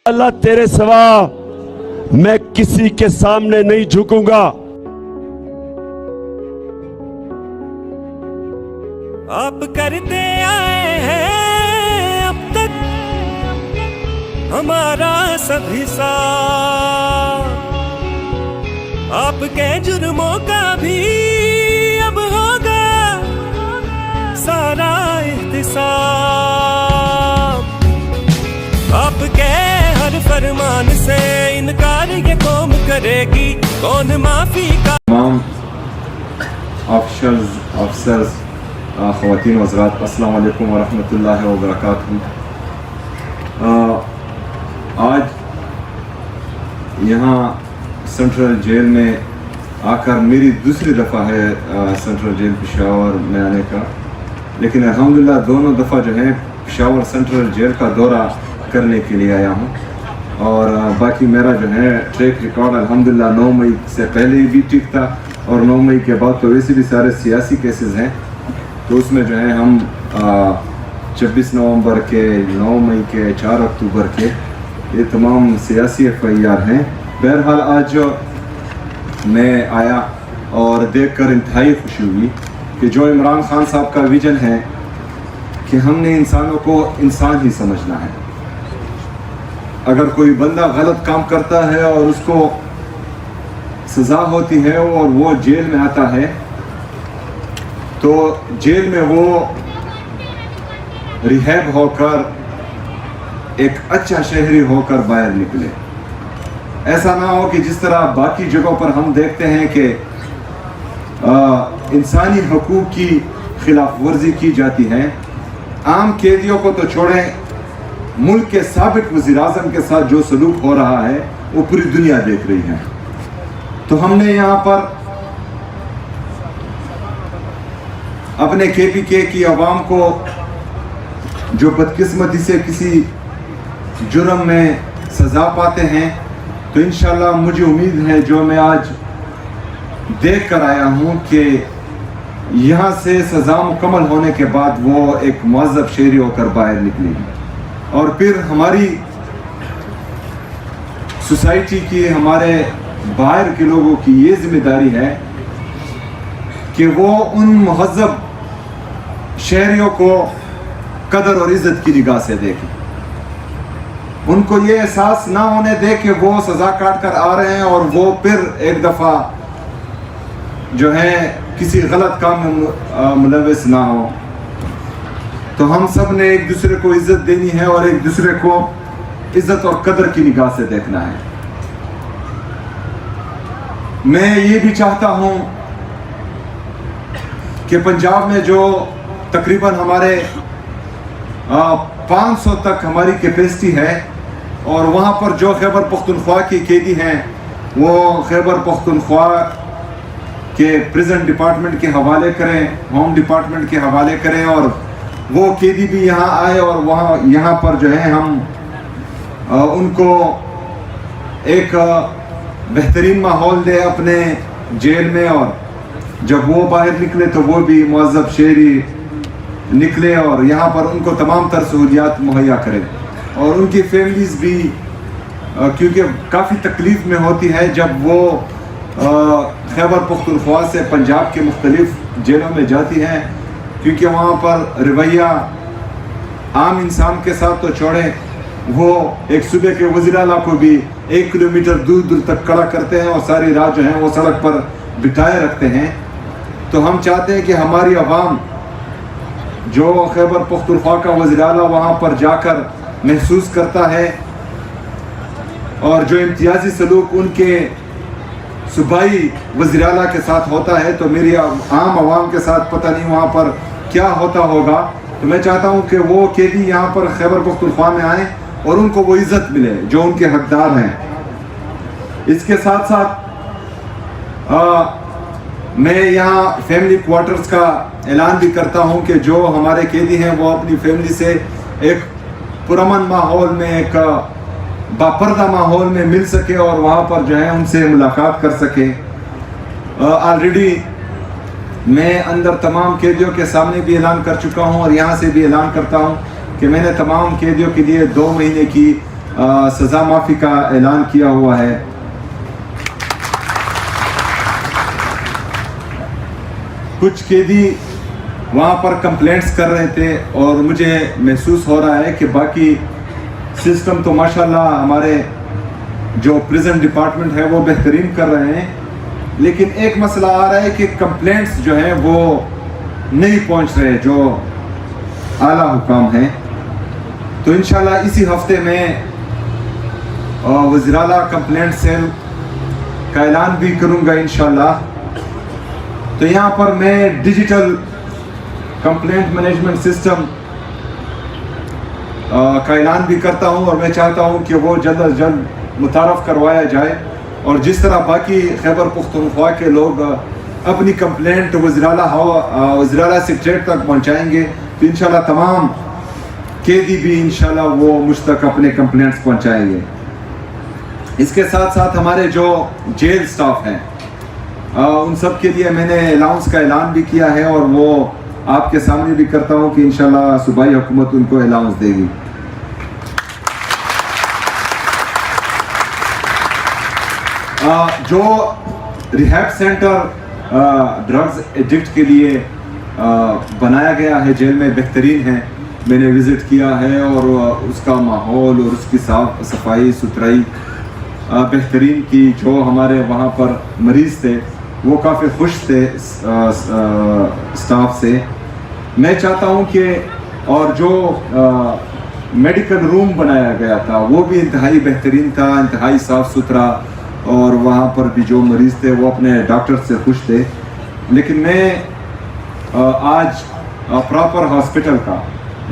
اللہ تیرے سوا میں کسی کے سامنے نہیں جھکوں گا. آپ کرتے آئے ہیں اب تک ہمارا سب حساب، آپ کے جرموں کا بھی اب ہوگا سارا احتساب. آپ کے ہر فرمان سے انکار یہ قوم کرے گی، کون معافی کا. تمام آفیسرز، خواتین و حضرات، السلام علیکم ورحمۃ اللہ وبرکاتہ. آج یہاں سینٹرل جیل میں آ کر میری دوسری دفعہ ہے سینٹرل جیل پشاور میں آنے کا، لیکن الحمدللہ دونوں دفعہ جو ہے پشاور سینٹرل جیل کا دورہ کرنے کے لیے آیا ہوں. اور باقی میرا جو ہے ٹریک ریکارڈ الحمدللہ 9 مئی سے پہلے بھی ٹھیک تھا، اور 9 مئی کے بعد تو ویسے بھی سارے سیاسی کیسز ہیں، تو اس میں جو ہے ہم 26 نومبر کے، 9 مئی کے، 4 اکتوبر کے یہ تمام سیاسی FIR ہیں. بہرحال آج میں آیا اور دیکھ کر انتہائی خوشی ہوئی کہ جو عمران خان صاحب کا ویژن ہے کہ ہم نے انسانوں کو انسان ہی سمجھنا ہے. اگر کوئی بندہ غلط کام کرتا ہے اور اس کو سزا ہوتی ہے اور وہ جیل میں آتا ہے تو جیل میں وہ ریہیب ہو کر ایک اچھا شہری ہو کر باہر نکلے. ایسا نہ ہو کہ جس طرح باقی جگہوں پر ہم دیکھتے ہیں کہ انسانی حقوق کی خلاف ورزی کی جاتی ہے. عام قیدیوں کو تو چھوڑیں، ملک کے سابق وزیر اعظم کے ساتھ جو سلوک ہو رہا ہے وہ پوری دنیا دیکھ رہی ہے. تو ہم نے یہاں پر اپنے KPK کی عوام کو جو بدقسمتی سے کسی جرم میں سزا پاتے ہیں، تو انشاءاللہ مجھے امید ہے جو میں آج دیکھ کر آیا ہوں کہ یہاں سے سزا مکمل ہونے کے بعد وہ ایک مہذب شہری ہو کر باہر نکلے گی. اور پھر ہماری سوسائٹی کی، ہمارے باہر کے لوگوں کی یہ ذمہ داری ہے کہ وہ ان مہذب شہریوں کو قدر اور عزت کی نگاہ سے دیکھیں. ان کو یہ احساس نہ ہونے دے کہ وہ سزا کاٹ کر آ رہے ہیں اور وہ پھر ایک دفعہ جو ہے کسی غلط کام میں ملوث نہ ہو. تو ہم سب نے ایک دوسرے کو عزت دینی ہے اور ایک دوسرے کو عزت اور قدر کی نگاہ سے دیکھنا ہے. میں یہ بھی چاہتا ہوں کہ پنجاب میں جو تقریباً ہمارے 500 تک ہماری کیپیسٹی ہے، اور وہاں پر جو خیبر پختونخوا کی قیدی ہیں وہ خیبر پختونخوا کے پریزن ڈپارٹمنٹ کے حوالے کریں، ہوم ڈپارٹمنٹ کے حوالے کریں، اور وہ قیدی بھی یہاں آئے اور یہاں پر جو ہے ہم ان کو ایک بہترین ماحول دے اپنے جیل میں، اور جب وہ باہر نکلے تو وہ بھی مہذب شہری نکلے اور یہاں پر ان کو تمام تر سہولیات مہیا کرے. اور ان کی فیملیز بھی کیونکہ کافی تکلیف میں ہوتی ہے جب وہ خیبر پختونخوا سے پنجاب کے مختلف جیلوں میں جاتی ہیں، کیونکہ وہاں پر رویہ عام انسان کے ساتھ تو چھوڑیں، وہ ایک صوبے کے وزیر اعلیٰ کو بھی 1 کلومیٹر دور دور تک کھڑا کرتے ہیں اور ساری رات جو ہیں وہ سڑک پر بٹھائے رکھتے ہیں. تو ہم چاہتے ہیں کہ ہماری عوام جو خیبر پختونخوا کا وزیر اعلیٰ وہاں پر جا کر محسوس کرتا ہے، اور جو امتیازی سلوک ان کے صوبائی وزیر اعلیٰ کے ساتھ ہوتا ہے، تو میری عام عوام کے ساتھ پتہ نہیں وہاں پر کیا ہوتا ہوگا. تو میں چاہتا ہوں کہ وہ قیدی یہاں پر خیبر پختونخوا میں آئیں اور ان کو وہ عزت ملے جو ان کے حقدار ہیں. اس کے ساتھ ساتھ میں یہاں فیملی کوارٹرز کا اعلان بھی کرتا ہوں کہ جو ہمارے قیدی ہیں وہ اپنی فیملی سے ایک پرامن ماحول میں، ایک باپردہ ماحول میں مل سکے اور وہاں پر جو ہے ان سے ملاقات کر سکے. آلریڈی میں اندر تمام قیدیوں کے سامنے بھی اعلان کر چکا ہوں اور یہاں سے بھی اعلان کرتا ہوں کہ میں نے تمام قیدیوں کے لیے 2 مہینے کی سزا معافی کا اعلان کیا ہوا ہے. کچھ قیدی وہاں پر کمپلینٹس کر رہے تھے اور مجھے محسوس ہو رہا ہے کہ باقی سسٹم تو ماشاءاللہ ہمارے جو پریزن ڈپارٹمنٹ ہے وہ بہترین کر رہے ہیں, لیکن ایک مسئلہ آ رہا ہے کہ کمپلینٹس جو ہیں وہ نہیں پہنچ رہے جو اعلیٰ حکام ہیں. تو انشاءاللہ اسی ہفتے میں وزیر اعلیٰ کمپلینٹ سیل کا اعلان بھی کروں گا انشاءاللہ. تو یہاں پر میں ڈیجیٹل کمپلینٹ مینجمنٹ سسٹم کا اعلان بھی کرتا ہوں اور میں چاہتا ہوں کہ وہ جلد از جلد متعارف کروایا جائے, اور جس طرح باقی خیبر پختونخوا کے لوگ اپنی کمپلینٹ وزیر اعلیٰ سیکریٹریٹ تک پہنچائیں گے تو انشاءاللہ تمام قیدی بھی انشاءاللہ وہ مجھ تک اپنے کمپلینٹس پہنچائیں گے. اس کے ساتھ ساتھ ہمارے جو جیل سٹاف ہیں ان سب کے لیے میں نے الاؤنس کا اعلان بھی کیا ہے, اور وہ آپ کے سامنے بھی کرتا ہوں کہ انشاءاللہ صوبائی حکومت ان کو الاؤنس دے گی. جو ریہیب سینٹر ڈرگز ایڈکٹ کے لیے بنایا گیا ہے جیل میں بہترین ہے. میں نے وزٹ کیا ہے اور اس کا ماحول اور اس کی صفائی ستھرائی بہترین کی. جو ہمارے وہاں پر مریض تھے وہ کافی خوش تھے سٹاف سے. میں چاہتا ہوں کہ اور جو میڈیکل روم بنایا گیا تھا وہ بھی انتہائی بہترین تھا, انتہائی صاف ستھرا, اور وہاں پر بھی جو مریض تھے وہ اپنے ڈاکٹر سے خوش تھے. لیکن میں آج پراپر ہاسپٹل کا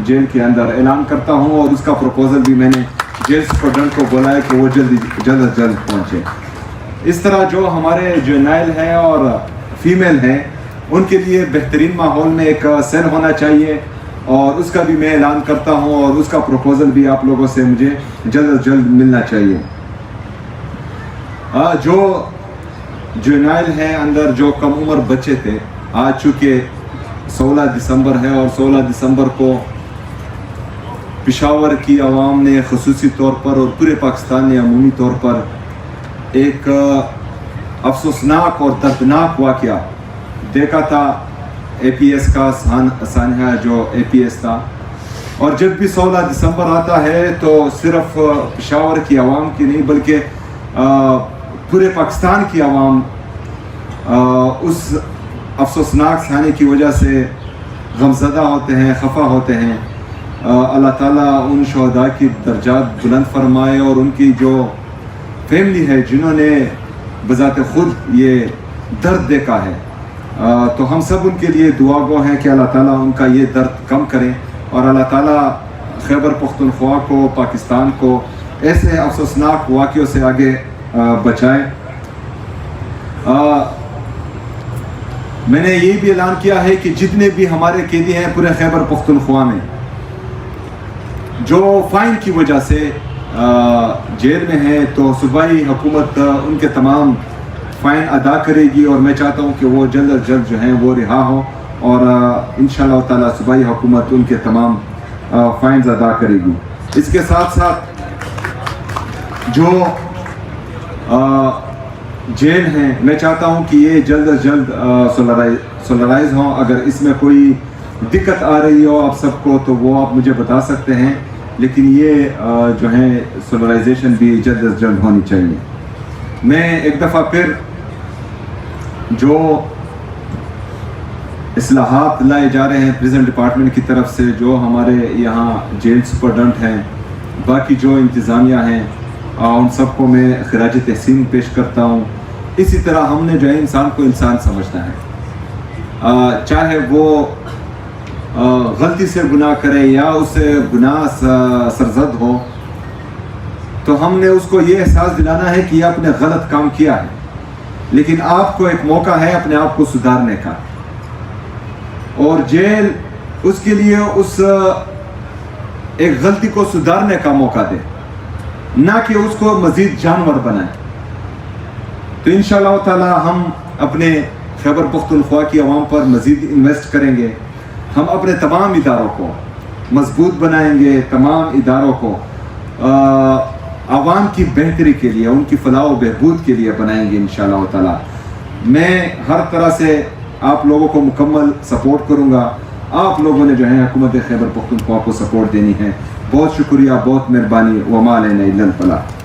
جیل کے اندر اعلان کرتا ہوں, اور اس کا پروپوزل بھی میں نے جیل سپرڈنٹ کو بولا ہے کہ وہ جلد از جلد پہنچے. اس طرح جو ہمارے جرنائل ہیں اور فیمیل ہیں ان کے لیے بہترین ماحول میں ایک سیل ہونا چاہیے, اور اس کا بھی میں اعلان کرتا ہوں, اور اس کا پروپوزل بھی آپ لوگوں سے مجھے جلد از جلد ملنا چاہیے. جو جرنائل ہیں اندر جو کم عمر بچے تھے, آج چونکہ 16 دسمبر ہے اور 16 دسمبر کو پشاور کی عوام نے خصوصی طور پر اور پورے پاکستان نے عمومی طور پر ایک افسوسناک اور دردناک واقعہ دیکھا تھا. اے پی ایس کا سانحہ جو اے پی ایس تھا, اور جب بھی 16 دسمبر آتا ہے تو صرف پشاور کی عوام کی نہیں بلکہ پورے پاکستان کی عوام اس افسوسناک سانحے کی وجہ سے غمزدہ ہوتے ہیں, خفا ہوتے ہیں. اللہ تعالیٰ ان شہداء کی درجات بلند فرمائے, اور ان کی جو فیملی ہے جنہوں نے بذات خود یہ درد دیکھا ہے, تو ہم سب ان کے لیے دعا گو ہیں کہ اللہ تعالیٰ ان کا یہ درد کم کریں, اور اللہ تعالیٰ خیبر پختونخوا کو, پاکستان کو ایسے افسوسناک واقعوں سے آگے بچائیں. میں نے یہ بھی اعلان کیا ہے کہ جتنے بھی ہمارے قیدی ہیں پورے خیبر پختونخوا میں جو فائن کی وجہ سے جیل میں ہیں, تو صوبائی حکومت ان کے تمام فائن ادا کرے گی, اور میں چاہتا ہوں کہ وہ جلد از جلد جو ہیں وہ رہا ہوں, اور انشاءاللہ تعالی صوبائی حکومت ان کے تمام فائنز ادا کرے گی. اس کے ساتھ ساتھ جو جیل ہیں میں چاہتا ہوں کہ یہ جلد از جلد سولرائز ہوں. اگر اس میں کوئی دقت آ رہی ہو آپ سب کو تو وہ آپ مجھے بتا سکتے ہیں, لیکن یہ جو ہے سولرائزیشن بھی جلد از جلد ہونی چاہیے. میں ایک دفعہ پھر جو اصلاحات لائے جا رہے ہیں پریزن ڈپارٹمنٹ کی طرف سے, جو ہمارے یہاں جیل سپرڈنٹ ہیں, باقی جو انتظامیہ ہیں, ان سب کو میں خراج تحسین پیش کرتا ہوں. اسی طرح ہم نے جو ہے انسان کو انسان سمجھنا ہے, چاہے وہ غلطی سے گناہ کرے یا اس سے گناہ سرزد ہو, تو ہم نے اس کو یہ احساس دلانا ہے کہ یہ آپ نے غلط کام کیا ہے, لیکن آپ کو ایک موقع ہے اپنے آپ کو سدھارنے کا, اور جیل اس کے لیے اس ایک غلطی کو سدھارنے کا موقع دے, نہ کہ اس کو مزید جانور بنائے. تو انشاءاللہ تعالی ہم اپنے خیبر پختونخوا کی عوام پر مزید انویسٹ کریں گے. ہم اپنے تمام اداروں کو مضبوط بنائیں گے, تمام اداروں کو عوام کی بہتری کے لیے, ان کی فلاح و بہبود کے لیے بنائیں گے انشاءاللہ تعالی. میں ہر طرح سے آپ لوگوں کو مکمل سپورٹ کروں گا. آپ لوگوں نے جو ہے حکومت خیبر پختونخوا کو سپورٹ دینی ہے. بہت شکریہ, بہت مہربانی. وما علینا الا البلاغ.